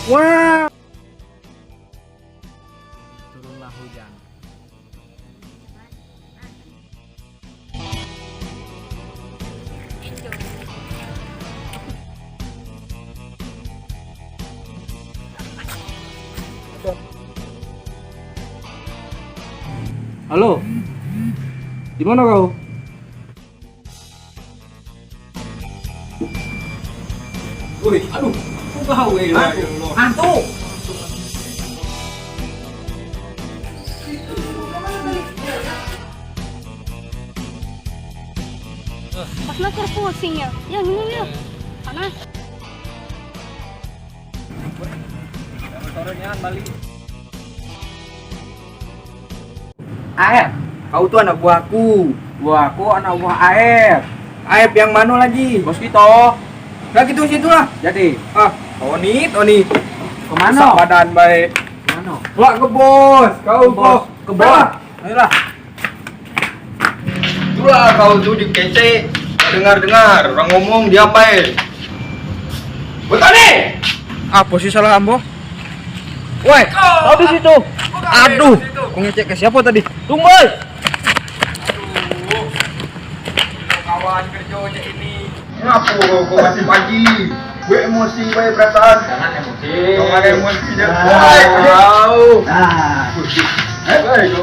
Wah. Turunlah hujan. Halo. Di mana kau? Woi, aduh, kok kau hantu. Pas nak pusing ya. Ya ini ya. Panas. Sorenya balik. Aep, kau tuh anak buahku. Buahku anak buah Aep. Aep yang mana lagi? Bos kita. Nah gitu situlah. Jadi, Tony. Kemana? Badan baik. Kemana? Wah ke bos. Kau bos. Ke bos. Ayolah. Itulah kau tuh dikece. Dengar orang ngomong diapain? Betani! Apa sih salah ambo? Woi, kau di situ. Aduh, kau ngecek ke siapa tadi? Tunggu. Kawan kerja aja ini. Kenapa kau masih pagi? Gue emosi, gue perasaan. Jangan emosi. Woi, kau.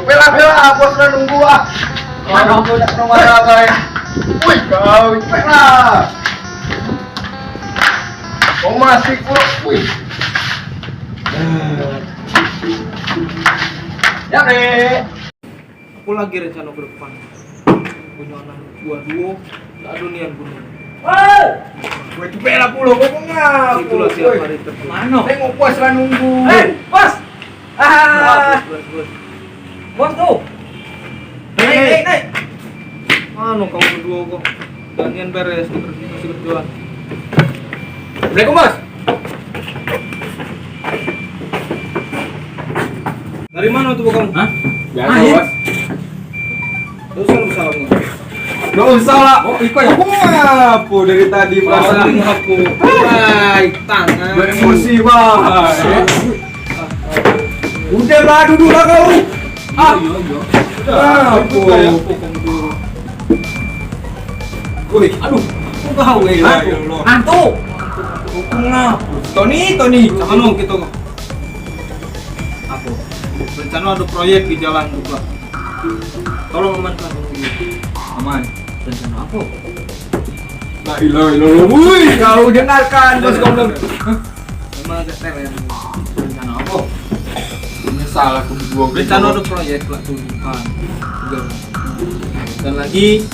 Bela, bos udah nunggu ah. Kau udah nomor apa ya? Woi, kau cepet lah. Kau masih kurang, woi. Ya deh. Aku lagi rencana ke depan. Punya anak gua duo, tak ada niat bunuh. Gue cepet lah pulau, ngomongnya. Itulah tiap hari terjadi. Mana? Tengok bos lah nunggu. Bos. Bos. Bos tuh. Naik. Anu kamu berdua kok. Gantian beres, masih berjuang. Assalamualaikum bos. Dari mana tuh kamu? Hah? Biasa Ah, iya. bos. Gak usah lu salamnya. Gak usah lah. Oh ikut ya. Apa dari tadi perasaan aku. Baik, tangan. gue emosi bang. Udah lah duduk lah kau. Iya. Apa? Woi, aduh. Kok kau Hantu. Hukum ngapa? Tony. Anu gitu kok. Apa? Rencana ada proyek di jalan juga. Tolong amankan ini. Aman. Rencana apa? La ilaha illallah. Woi, kau dengarkan bos kau belum. Memang agak teren. Rencana apa? Menyesal aku berdua. Rencana ada proyek lah tunjukkan. Dan lagi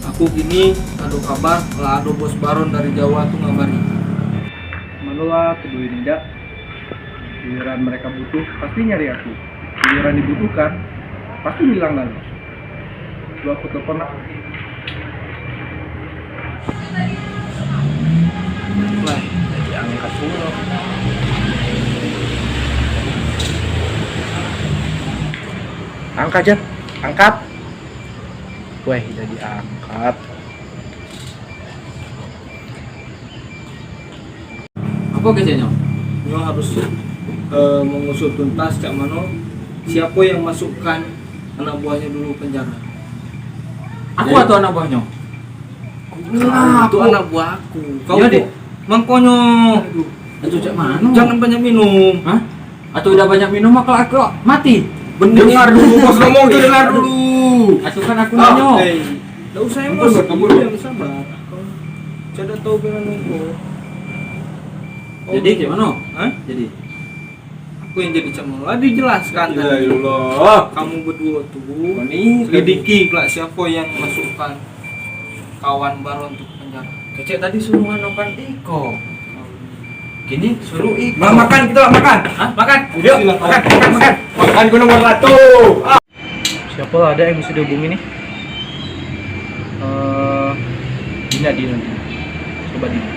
aku gini ada kabar lah ada bos baron dari Jawa tuh ngabari. Manulah kedua tidak. Giliran mereka butuh pasti nyari aku. Giliran dibutuhkan pasti hilang lagi. Lu aku telepon lah. Lah, Jadi angkat dulu. Angkat Jan, angkat. Weh, jadi angkat. apa biasanya? Nyo harus mengusut tuntas cak mano siapa yang masukkan anak buahnya dulu penjara. Aku atau anak buahnya? Itu anak buahku. Kau Iya, tuh Dik. mangkonyo. Itu cak mana? Jangan banyak minum. Hah? Atau udah banyak minum maka aku mati? Dengar dulu bos ngomong tuh, dengar dulu. Atau kan aku nanya. Tidak usah emosi. Kabur. Yang sabar. Saya tahu pengen nunggu. Jadi gimana? Hah? Jadi Aku yang jadi cak mano. Dijelaskan La tadi. ilallah. Kamu berdua tuh Tony, selidiki lah siapa yang masukkan kawan baru untuk penjara. kecek tadi suruh nganokan Iko. Gini suruh Iko. makan kita lah makan. Hah? Makan. Yuk, makan. Makan gue nomor 1. Siapa ada yang bisa dihubungi nih? Dina. Coba Dina.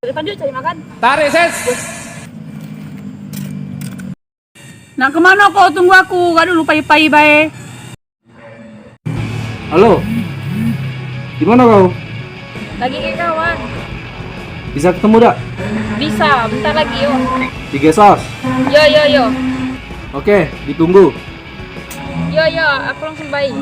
Depan dia cari makan. Tarik ses. Nak kemana kau? Tunggu aku. Gak dulu pai-pai bae. Halo. Di mana kau? Lagi ke kawan. Bisa ketemu dak? Bisa, bentar lagi yuk. Di Gesos. Yo yo yo. Oke, ditunggu. Yo yo, aku langsung baik.